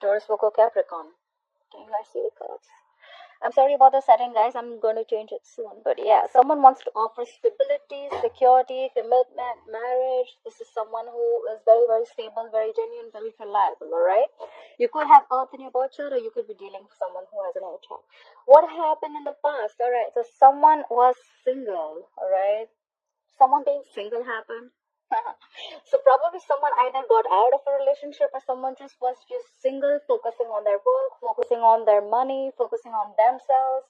Taurus, Virgo, Capricorn. Can you guys see the cards? I'm sorry about the setting, guys. I'm going to change it soon. But yeah, someone wants to offer stability, security, commitment, marriage. This is someone who is very, very stable, very genuine, very reliable, alright? You could have Earth in your birth chart, or you could be dealing with someone who has an Earth chart. What happened in the past? Alright, so someone was single, alright? Someone being single happened. So probably someone either got out of a relationship or someone just was just single, focusing on their work, focusing on their money, focusing on themselves,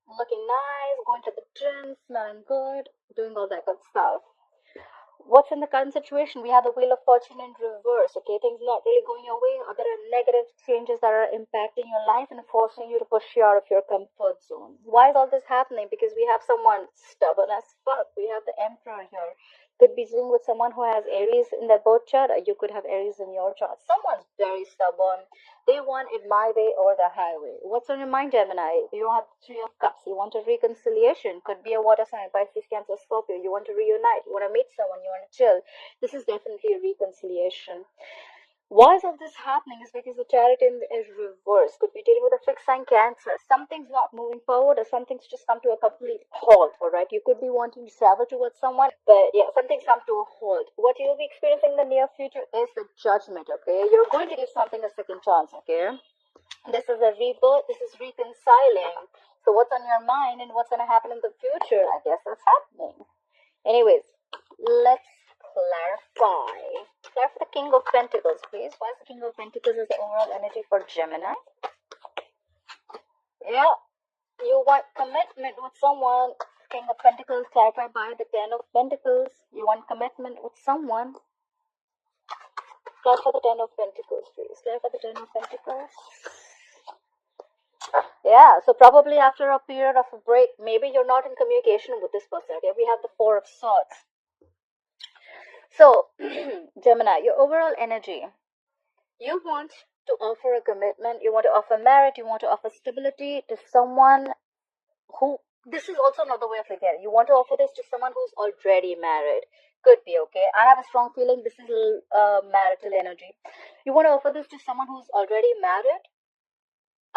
looking nice, going to the gym, smelling good, doing all that good stuff. What's in the current situation? We have the Wheel of Fortune in reverse. Okay, things not really going your way, or there are negative changes that are impacting your life and forcing you to push you out of your comfort zone. Why is all this happening? Because we have someone stubborn as fuck. We have the Emperor here. Could be dealing with someone who has Aries in their birth chart, or you could have Aries in your chart. Someone's very stubborn. They want it my way or the highway. What's on your mind, Gemini? You have the Three of Cups. You want a reconciliation. Could be a water sign, Pisces, Cancer, Scorpio. You want to reunite. You want to meet someone. You want to chill. This is definitely a reconciliation. Why is all this happening? Is because the Chariot is reversed. Could be dealing with a fixed sign Cancer. Something's not moving forward, or something's just come to a complete halt. All right, you could be wanting to travel towards someone, but yeah, something's come to a halt. What you'll be experiencing in the near future is the Judgment. Okay, you're going to give something a second chance. Okay, this is a rebirth. This is reconciling. So what's on your mind and what's going to happen in the future? I guess that's happening. Anyways, let's clarify. Clarify the King of Pentacles, please. Why is the King of Pentacles is the overall energy for Gemini? Yeah, you want commitment with someone. King of Pentacles clarified by the Ten of Pentacles. You want commitment with someone. Clarify the Ten of Pentacles, please. Clarify the Ten of Pentacles. Yeah, so probably after a period of a break, maybe you're not in communication with this person. Okay, we have the Four of Swords. So, Gemini, your overall energy, you want to offer a commitment, you want to offer marriage, you want to offer stability to someone who, this is also another way of looking at it. You want to offer this to someone who's already married. Could be, okay? I have a strong feeling this is marital energy. You want to offer this to someone who's already married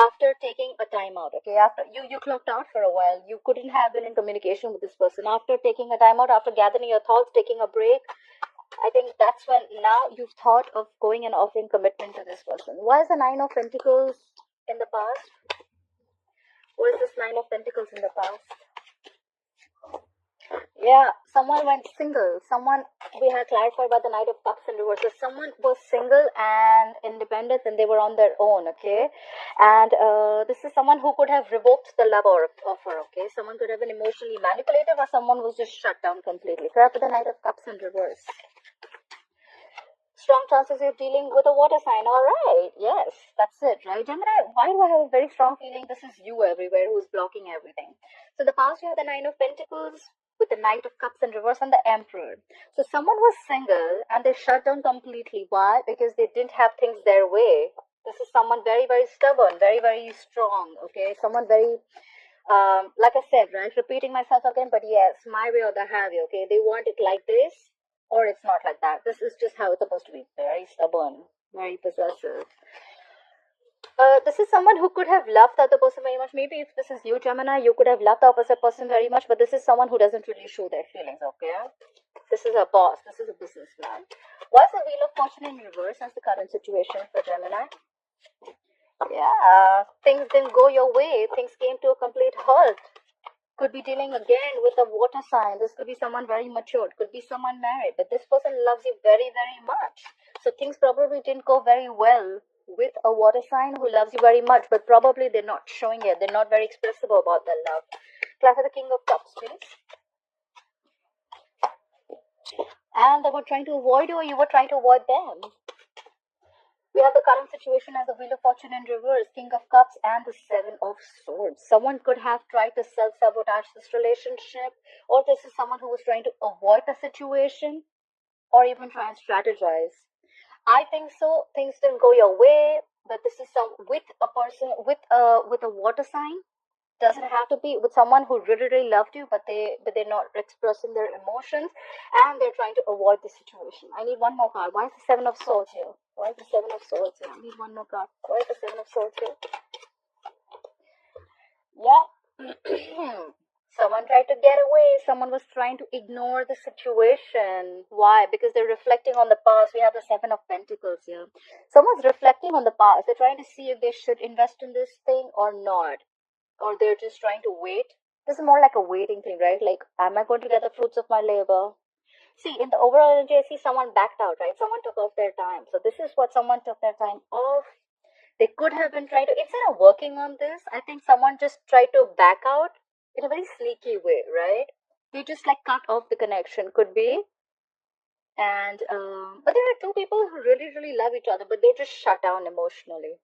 after taking a time out, okay? After you clocked out for a while, you couldn't have been in communication with this person. After taking a time out, after gathering your thoughts, taking a break, I think that's when now you've thought of going and offering commitment to this person. Why is the Nine of Pentacles in the past? What is this Nine of Pentacles in the past? Yeah, someone went single. Someone, we had clarified by the Knight of Cups in reverse. So someone was single and independent and they were on their own, okay? And this is someone who could have revoked the love offer, okay? Someone could have been emotionally manipulative, or someone was just shut down completely. Clarify the Knight of Cups in reverse. Strong chances of dealing with a water sign. Alright, yes, that's it, right? Gemini, why do I have a very strong feeling this is you everywhere who's blocking everything? So the past you have the Nine of Pentacles with the Knight of Cups in reverse and the Emperor. So someone was single and they shut down completely. Why? Because they didn't have things their way. This is someone very, very stubborn, very, very strong, okay? Someone very, like I said, right? Repeating myself again, but yes, my way or the highway, okay? They want it like this, or it's not like that. This is just how it's supposed to be. Very stubborn, very possessive. This is someone who could have loved the other person very much. Maybe if this is you, Gemini, you could have loved the opposite person very much, but this is someone who doesn't really show their feelings, okay? This is a boss. This is a businessman. What's the Wheel of Fortune in reverse as the current situation for Gemini? Yeah, things didn't go your way. Things came to a complete halt. Could be dealing again with a water sign. This could be someone very matured. Could be someone married. But this person loves you very, very much. So things probably didn't go very well with a water sign who loves you very much. But probably they're not showing it. They're not very expressive about their love. Clarify the King of Cups, please. And they were trying to avoid you, or you were trying to avoid them. We have the current situation as the Wheel of Fortune in reverse, King of Cups, and the Seven of Swords. Someone could have tried to self-sabotage this relationship, or this is someone who was trying to avoid the situation, or even try and strategize. I think so. Things didn't go your way, but this is some with a person with a water sign. Doesn't have to be with someone who really, really loved you, but they're not expressing their emotions, and they're trying to avoid the situation. I need one more card. Why is the Seven of Swords here? Why is the Seven of Swords here? I need one more card. Why is the Seven of Swords here? Yeah. Someone tried to get away. Someone was trying to ignore the situation. Why? Because they're reflecting on the past. We have the Seven of Pentacles here. Someone's reflecting on the past. They're trying to see if they should invest in this thing or not. Or they're just trying to wait. This is more like a waiting thing, right? Like, am I going to get the fruits of my labor? See, in the overall energy, I see someone backed out, right? Someone took off their time. So this is what someone took their time off. They could have been trying to, instead of working on this, I think someone just tried to back out in a very sneaky way, right? They just like cut off the connection, could be. And, but there are two people who really, really love each other, but they're just shut down emotionally.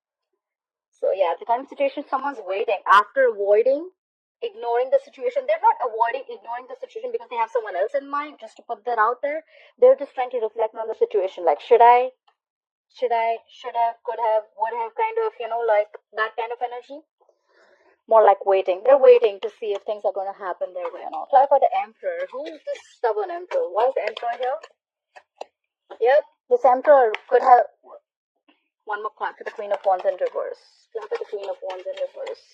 So yeah, the kind of situation, someone's waiting after avoiding, ignoring the situation. They're not avoiding, ignoring the situation because they have someone else in mind, just to put that out there. They're just trying to reflect on the situation. Like, should I, should have, could have, would have, kind of, like that kind of energy. More like waiting. They're waiting to see if things are going to happen their way or not. Apply for the Emperor. Who is this stubborn Emperor? Why is the Emperor here? Yep, this Emperor could have. One more card for the Queen of Wands in reverse. Apply for the Queen of Wands in reverse.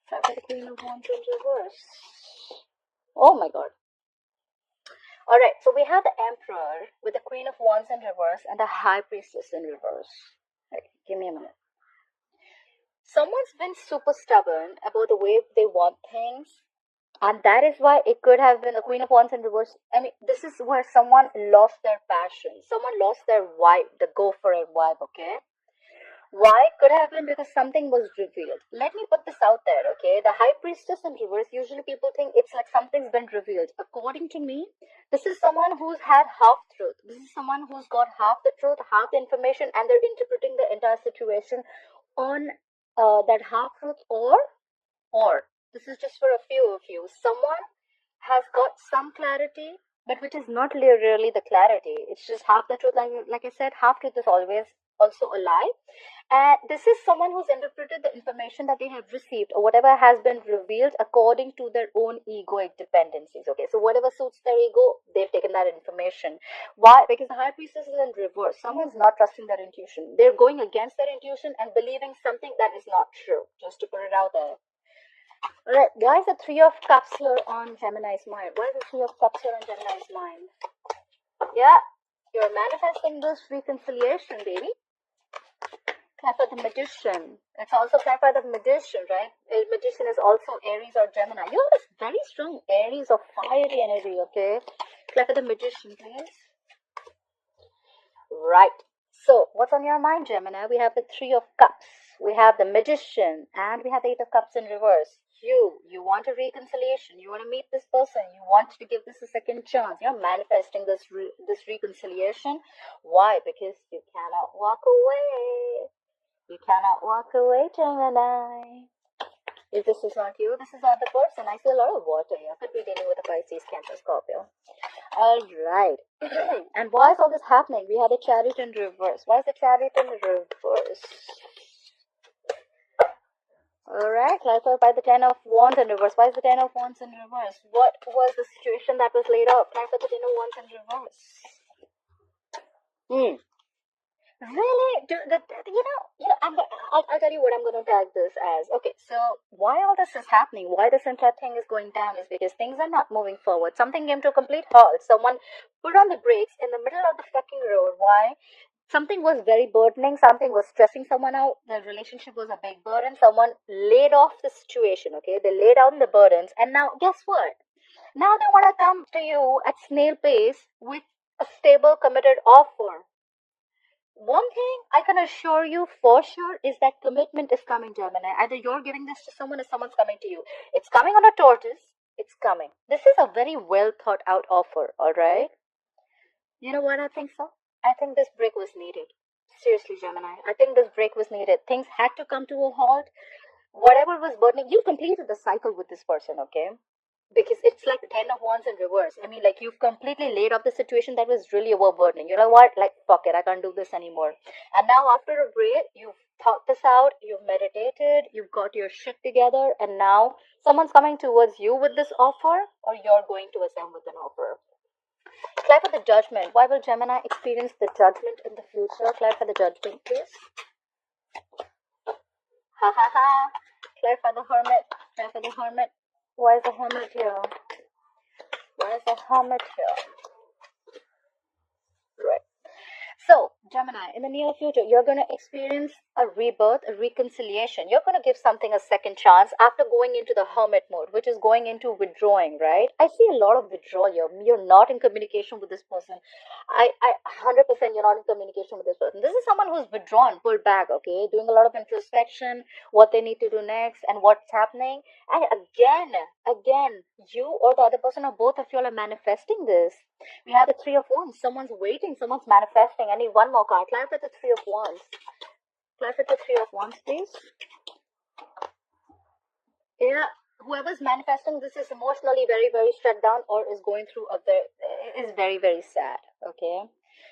Apply for the Queen of Wands in reverse. Oh my god. Alright, so we have the Emperor with the Queen of Wands in reverse and the High Priestess in reverse. Right, give me a minute. Someone's been super stubborn about the way they want things, and that is why it could have been the Queen of Wands in reverse. I mean, this is where someone lost their passion. Someone lost their vibe, the go for it vibe, okay? Why? Could have been because something was revealed. Let me put this out there, okay? The High Priestess in reverse, usually people think it's like something's been revealed. According to me, this is someone who's had half truth. This is someone who's got half the truth, half the information, and they're interpreting the entire situation on that half truth, or this is just for a few of you. Someone has got some clarity, but which is not really the clarity. It's just half the truth. Like I said, half truth is always also a lie. And this is someone who's interpreted the information that they have received or whatever has been revealed according to their own egoic dependencies. Okay, so whatever suits their ego, they've taken that information. Why? Because the High Priestess is in reverse. Someone's not trusting their intuition. They're going against their intuition and believing something that is not true, just to put it out there. Alright, why is the Three of Cups here on Gemini's mind? Why is the Three of Cups here on Gemini's mind? Yeah, you're manifesting this reconciliation, baby. Clap for the Magician. It's also clap for the Magician, right? The Magician is also Aries or Gemini. You have this very strong Aries or fiery energy, okay? Clap for the Magician, please. Right. So, what's on your mind, Gemini? We have the Three of Cups. We have the Magician, and we have the Eight of Cups in reverse. You want a reconciliation. You want to meet this person. You want to give this a second chance. You're manifesting this reconciliation. Why? Because you cannot walk away. You cannot walk away, Gemini. If this is not you, this is not the person. I see a lot of water here. Could be dealing with a Pisces, Cancer, Scorpio. Alright. And why is all this happening? We had a Chariot in reverse. Why is the Chariot in reverse? Alright, clarified by the Ten of Wands in reverse. Why is the Ten of Wands in reverse? What was the situation that was laid out? Clarify the Ten of Wands in reverse. Really? I'll tell you what I'm going to tag this as. Okay, so why all this is happening, why this entire thing is going down is because things are not moving forward. Something came to a complete halt. Someone put on the brakes in the middle of the fucking road. Why? Something was very burdening. Something was stressing someone out. The relationship was a big burden. Someone laid off the situation, okay? They laid down the burdens. And now, guess what? Now they want to come to you at snail pace with a stable, committed offer. One thing I can assure you for sure is that commitment is coming, Gemini. Either you're giving this to someone or someone's coming to you. It's coming on a tortoise. It's coming. This is a very well thought out offer, alright? You know what I think so? I think this break was needed. Seriously, Gemini. I think this break was needed. Things had to come to a halt. Whatever was burdening, you completed the cycle with this person, okay? because it's like 10 of wands in reverse. I mean, like, you've completely laid off the situation that was really overburdening. You know what? Like, fuck it, I can't do this anymore. And now, after a break, you've thought this out, you've meditated, you've got your shit together, and now someone's coming towards you with this offer, or you're going to them with an offer. Clarify the judgment. Why will Gemini experience the judgment in the future? Clarify the judgment, please. Ha ha ha. Clarify the hermit. Clarify the hermit. Why is the hermit here? Why is the hermit here? Right. So, Gemini, in the near future, you're going to experience a rebirth, a reconciliation. You're going to give something a second chance after going into the hermit mode, which is going into withdrawing, right? I see a lot of withdrawal here. You're not in communication with this person. I 100% you're not in communication with this person. This is someone who's withdrawn, pulled back, okay? Doing a lot of introspection, what they need to do next, and what's happening. And again, you or the other person or both of you are manifesting this. We have the Three of Wands. Someone's waiting. Someone's manifesting. I need one more card. Clarify the Three of Wands. Clarify the Three of Wands, please. Yeah, whoever's manifesting this is emotionally very, very shut down, or is going through is very, very sad. Okay.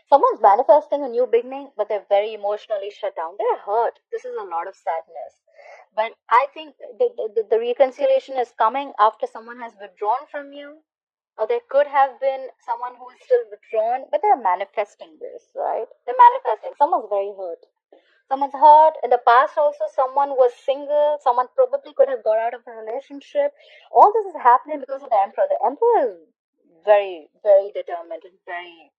Someone's manifesting a new beginning, but they're very emotionally shut down. They're hurt. This is a lot of sadness. But I think the reconciliation is coming after someone has withdrawn from you. Or there could have been someone who is still withdrawn, but they're manifesting this, right? They're manifesting. Someone's very hurt. Someone's hurt. In the past also, someone was single. Someone probably could have got out of a relationship. All this is happening because of the Emperor. The Emperor is very, very determined and very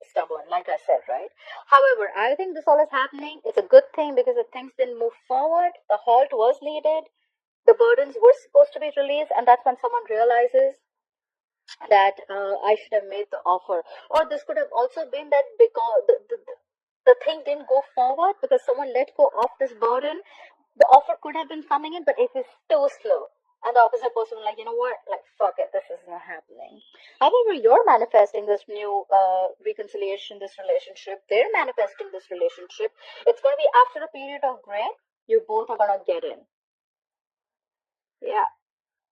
stubborn, like I said, right? However, I think this all is happening. It's a good thing because the things didn't move forward. The halt was needed. The burdens were supposed to be released, and that's when someone realizes that I should have made the offer. Or this could have also been that because the thing didn't go forward because someone let go of this burden. The offer could have been coming in, but it was too slow. And the opposite person was like, you know what, like, fuck it, this is not happening. However, you're manifesting this new reconciliation, this relationship. They're manifesting this relationship. It's going to be after a period of gray. You both are going to get in. Yeah.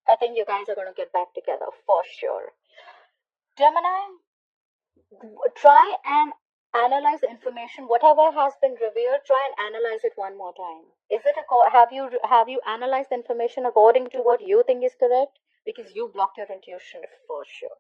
I think you guys are going to get back together for sure. Gemini, try and analyze the information. Whatever has been revealed, try and analyze it one more time. Is it have you analyzed the information according to what you think is correct? Because you blocked your intuition for sure.